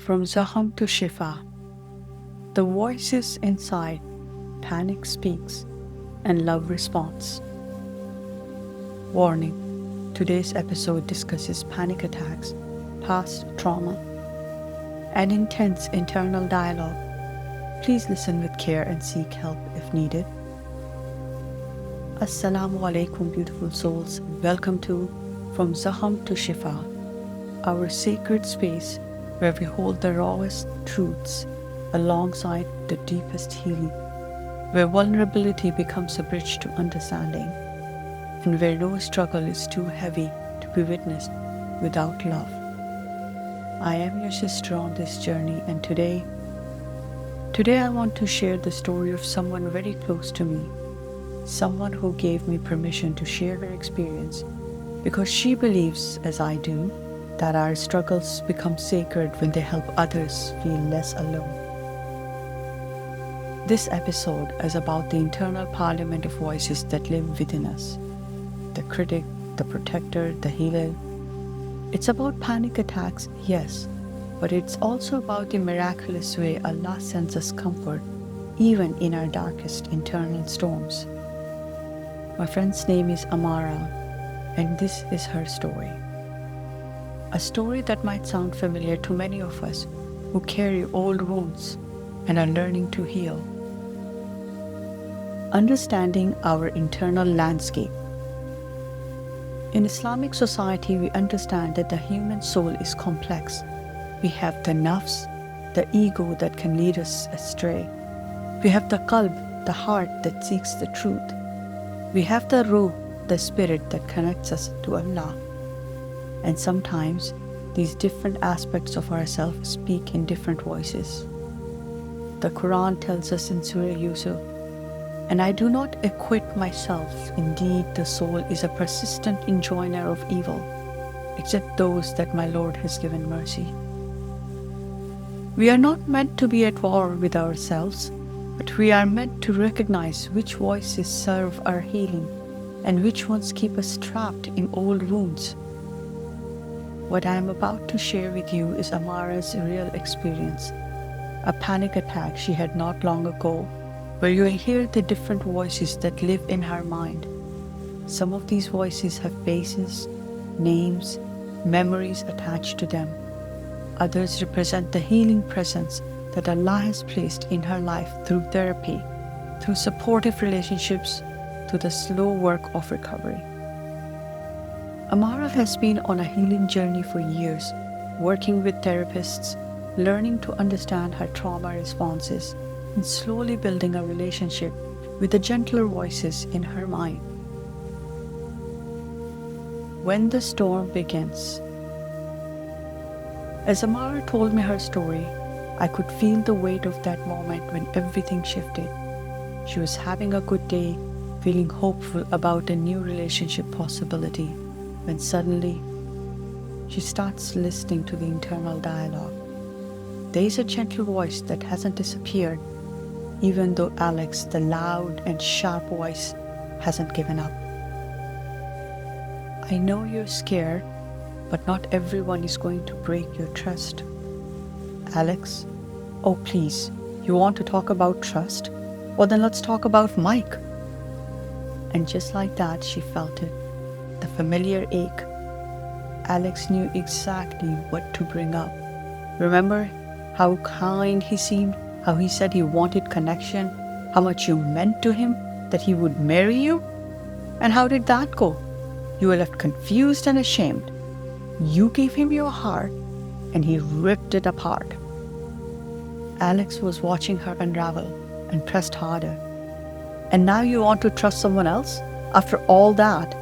From Zaham to Shifa, the voices inside, panic speaks and love responds. Warning: today's episode discusses panic attacks, past trauma, and intense internal dialogue. Please listen with care and seek help if needed. Assalamu alaikum, beautiful souls. Welcome to From Zaham to Shifa, our sacred space where we hold the rawest truths alongside the deepest healing, where vulnerability becomes a bridge to understanding, and where no struggle is too heavy to be witnessed without love. I am your sister on this journey, and today I want to share the story of someone very close to me, someone who gave me permission to share her experience because she believes, as I do, that our struggles become sacred when they help others feel less alone. This episode is about the internal parliament of voices that live within us: the critic, the protector, the healer. It's about panic attacks, yes, but it's also about the miraculous way Allah sends us comfort even in our darkest internal storms. My friend's name is Amara, and this is her story. A story that might sound familiar to many of us who carry old wounds and are learning to heal. Understanding our internal landscape. In Islamic society, we understand that the human soul is complex. We have the nafs, the ego that can lead us astray. We have the qalb, the heart that seeks the truth. We have the ruh, the spirit that connects us to Allah. And sometimes these different aspects of ourselves speak in different voices. The Quran tells us in Surah Yusuf, "And I do not acquit myself. Indeed, the soul is a persistent enjoiner of evil, except those that my Lord has given mercy." We are not meant to be at war with ourselves, but we are meant to recognize which voices serve our healing and which ones keep us trapped in old wounds. What I am about to share with you is Amara's real experience, a panic attack she had not long ago, where you will hear the different voices that live in her mind. Some of these voices have faces, names, memories attached to them. Others represent the healing presence that Allah has placed in her life through therapy, through supportive relationships, through the slow work of recovery. Amara has been on a healing journey for years, working with therapists, learning to understand her trauma responses, and slowly building a relationship with the gentler voices in her mind. When the storm begins. As Amara told me her story, I could feel the weight of that moment when everything shifted. She was having a good day, feeling hopeful about a new relationship possibility, when suddenly she starts listening to the internal dialogue. There is a gentle voice that hasn't disappeared, even though Alex, the loud and sharp voice, hasn't given up. "I know you're scared, but not everyone is going to break your trust." "Alex, oh please, you want to talk about trust? Well then let's talk about Mike." And just like that, she felt it, the familiar ache. Alex knew exactly what to bring up. Remember how kind he seemed, how he said he wanted connection, how much you meant to him, that he would marry you? And how did that go? You were left confused and ashamed. You gave him your heart, and he ripped it apart. Alex was watching her unravel and pressed harder. "And now you want to trust someone else? After all that?"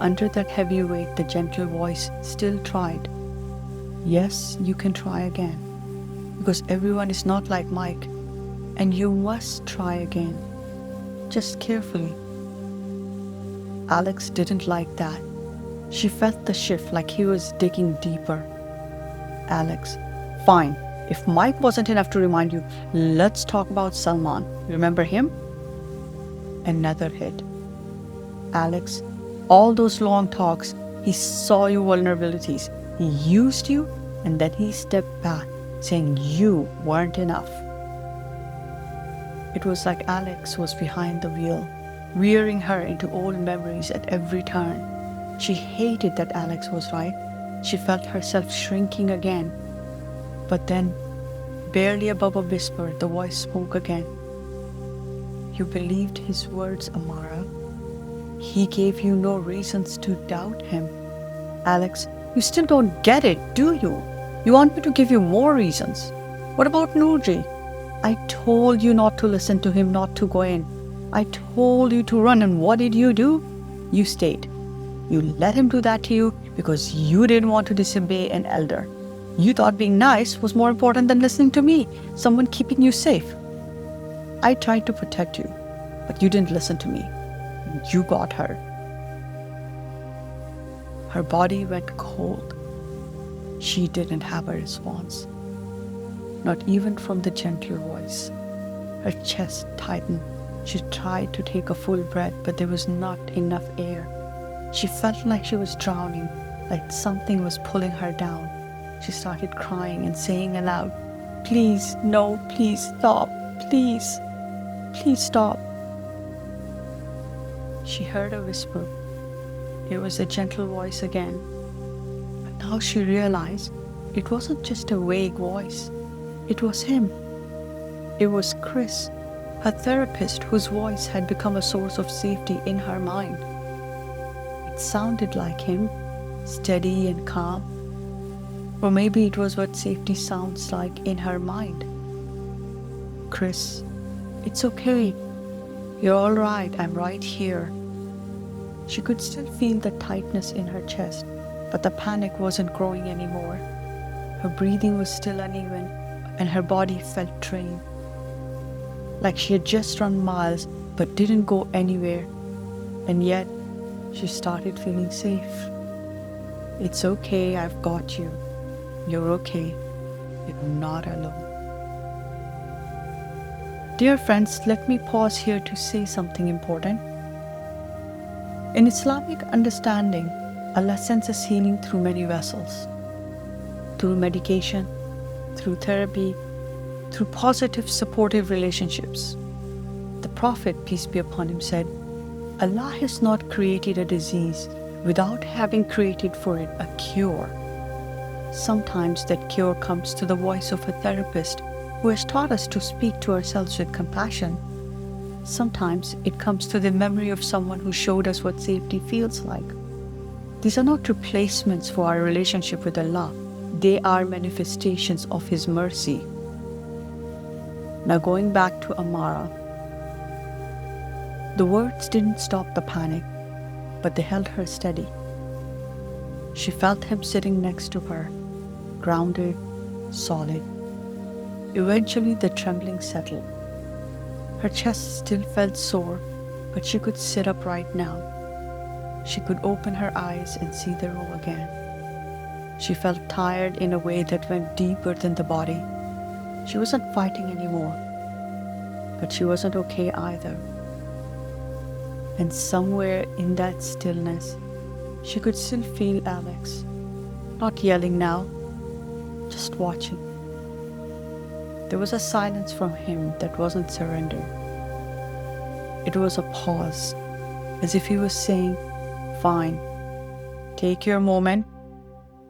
Under that heavy weight, the gentle voice still tried. "Yes, you can try again, because everyone is not like Mike, and you must try again, just carefully." Alex didn't like that. She felt the shift, like he was digging deeper. "Alex, fine. If Mike wasn't enough to remind you, let's talk about Salman. Remember him?" Another hit. "Alex, all those long talks, he saw your vulnerabilities. He used you And then he stepped back, saying, "You weren't enough." It was like Alex was behind the wheel, rearing her into old memories at every turn. She hated that Alex was right. She felt herself shrinking again. But then, barely above a whisper, the voice spoke again. "You believed his words, Amara. He gave you no reasons to doubt him." "Alex, you still don't get it, do you? You want me to give you more reasons? What about Nurji? I told you not to listen to him, not to go in. I told you to run, and what did you do? You stayed. You let him do that to you because you didn't want to disobey an elder. You thought being nice was more important than listening to me, someone keeping you safe. I tried to protect you, but you didn't listen to me. You got her." Her body went cold. She didn't have a response, not even from the gentle voice. Her chest tightened. She tried to take a full breath, but there was not enough air. She felt like she was drowning, like something was pulling her down. She started crying and saying aloud, "Please, no, please stop, please, please stop." She heard a whisper. It was a gentle voice again. But now she realized it wasn't just a vague voice. It was him. It was Chris, her therapist, whose voice had become a source of safety in her mind. It sounded like him, steady and calm. Or maybe it was what safety sounds like in her mind. "Chris, it's okay. You're all right. I'm right here." She could still feel the tightness in her chest, but the panic wasn't growing anymore. Her breathing was still uneven, and her body felt drained. Like she had just run miles but didn't go anywhere. And yet, she started feeling safe. "It's okay, I've got you. You're okay. You're not alone." Dear friends, let me pause here to say something important. In Islamic understanding, Allah sends us healing through many vessels. Through medication, through therapy, through positive, supportive relationships. The Prophet, peace be upon him, said, "Allah has not created a disease without having created for it a cure." Sometimes that cure comes to the voice of a therapist who has taught us to speak to ourselves with compassion. Sometimes it comes to the memory of someone who showed us what safety feels like. These are not replacements for our relationship with Allah. They are manifestations of His mercy. Now going back to Amara. The words didn't stop the panic, but they held her steady. She felt him sitting next to her, grounded, solid. Eventually the trembling settled. Her chest still felt sore, but she could sit upright now. She could open her eyes and see the room again. She felt tired in a way that went deeper than the body. She wasn't fighting anymore, but she wasn't okay either. And somewhere in that stillness, she could still feel Alex, not yelling now, just watching. There was a silence from him that wasn't surrender. It was a pause, as if he was saying, "Fine, take your moment.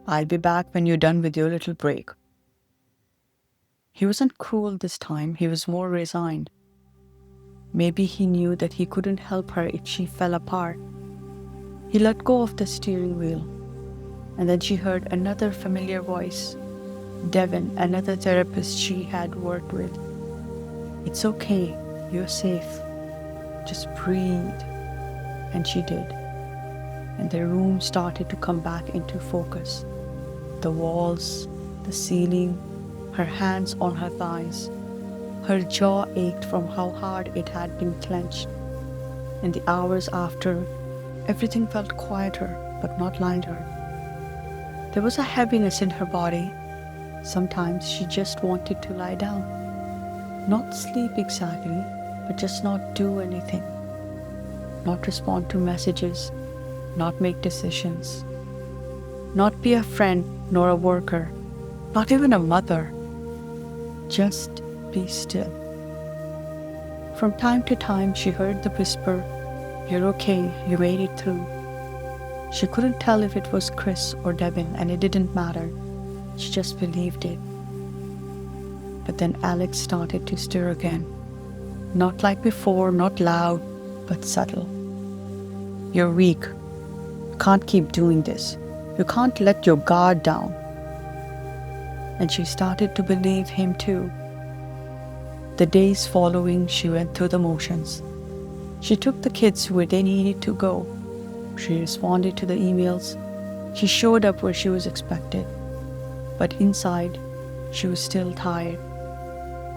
I'll be back when you're done with your little break." He wasn't cruel this time, he was more resigned. Maybe he knew that he couldn't help her if she fell apart. He let go of the steering wheel, and then she heard another familiar voice, Devin, another therapist she had worked with. "It's okay, you're safe. Just breathe." And she did. And the room started to come back into focus. The walls, the ceiling, her hands on her thighs. Her jaw ached from how hard it had been clenched. In the hours after, everything felt quieter but not lighter. There was a heaviness in her body. Sometimes she just wanted to lie down. Not sleep exactly, but just not do anything. Not respond to messages, not make decisions. Not be a friend nor a worker, not even a mother. Just be still. From time to time, she heard the whisper, "You're okay, you made it through." She couldn't tell if it was Chris or Devin, and it didn't matter. She just believed it. But then Alex started to stir again. Not like before, not loud, but subtle. "You're weak. You can't keep doing this. You can't let your guard down." And she started to believe him too. The days following, she went through the motions. She took the kids where they needed to go. She responded to the emails. She showed up where she was expected. But inside, she was still tired.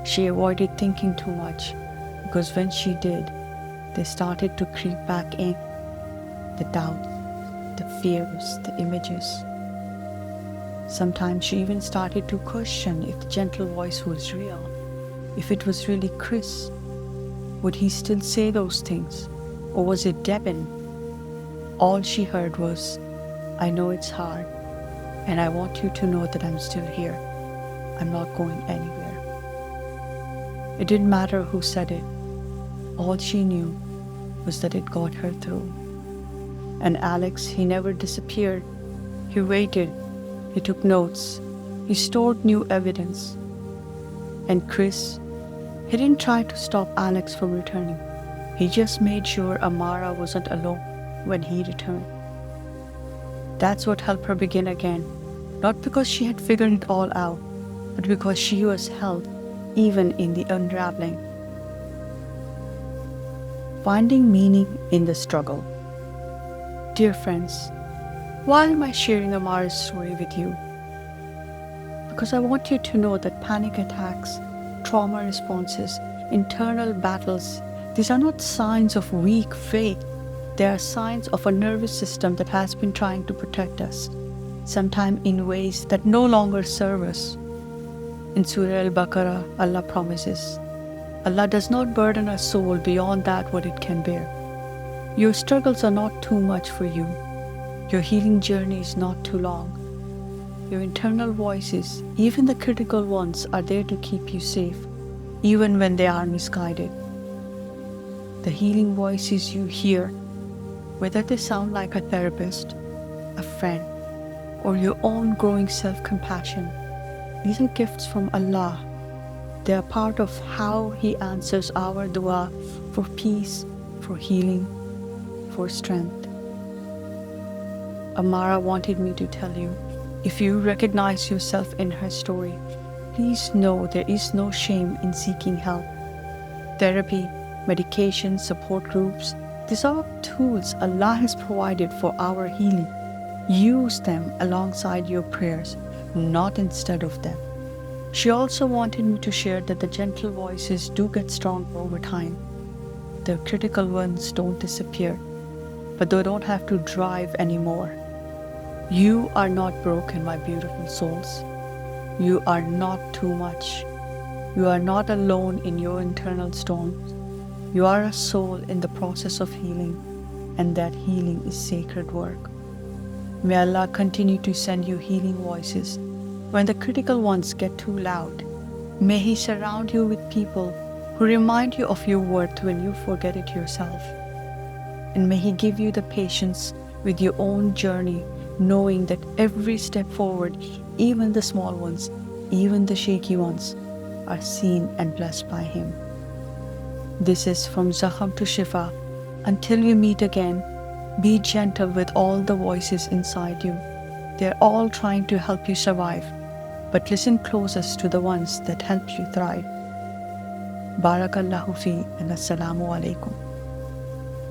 She avoided thinking too much, because when she did, they started to creep back in. The doubts, the fears, the images. Sometimes she even started to question if the gentle voice was real. If it was really Chris, would he still say those things? Or was it Devin? All she heard was, "I know it's hard, and I want you to know that I'm still here. I'm not going anywhere." It didn't matter who said it. All she knew was that it got her through. And Alex, he never disappeared. He waited. He took notes. He stored new evidence. And Chris, he didn't try to stop Alex from returning. He just made sure Amara wasn't alone when he returned. That's what helped her begin again. Not because she had figured it all out, but because she was held even in the unraveling. Finding meaning in the struggle. Dear friends, why am I sharing Amara's story with you? Because I want you to know that panic attacks, trauma responses, internal battles, these are not signs of weak faith. They are signs of a nervous system that has been trying to protect us, sometimes in ways that no longer serve us. In Surah Al-Baqarah, Allah promises, Allah does not burden a soul beyond that what it can bear. Your struggles are not too much for you. Your healing journey is not too long. Your internal voices, even the critical ones, are there to keep you safe, even when they are misguided. The healing voices you hear, whether they sound like a therapist, a friend, or your own growing self-compassion, these are gifts from Allah. They are part of how He answers our dua for peace, for healing, for strength. Amara wanted me to tell you, if you recognize yourself in her story, please know there is no shame in seeking help. Therapy, medication, support groups, these are tools Allah has provided for our healing. Use them alongside your prayers, not instead of them. She also wanted me to share that the gentle voices do get stronger over time. The critical ones don't disappear, but they don't have to drive anymore. You are not broken, my beautiful souls. You are not too much. You are not alone in your internal storms. You are a soul in the process of healing, and that healing is sacred work. May Allah continue to send you healing voices when the critical ones get too loud. May He surround you with people who remind you of your worth when you forget it yourself. And may He give you the patience with your own journey, knowing that every step forward, even the small ones, even the shaky ones, are seen and blessed by Him. This is From Zakham to Shifa. Until we meet again, be gentle with all the voices inside you. They're all trying to help you survive, but listen closest to the ones that help you thrive. Barakallahu fi and Assalamu alaikum.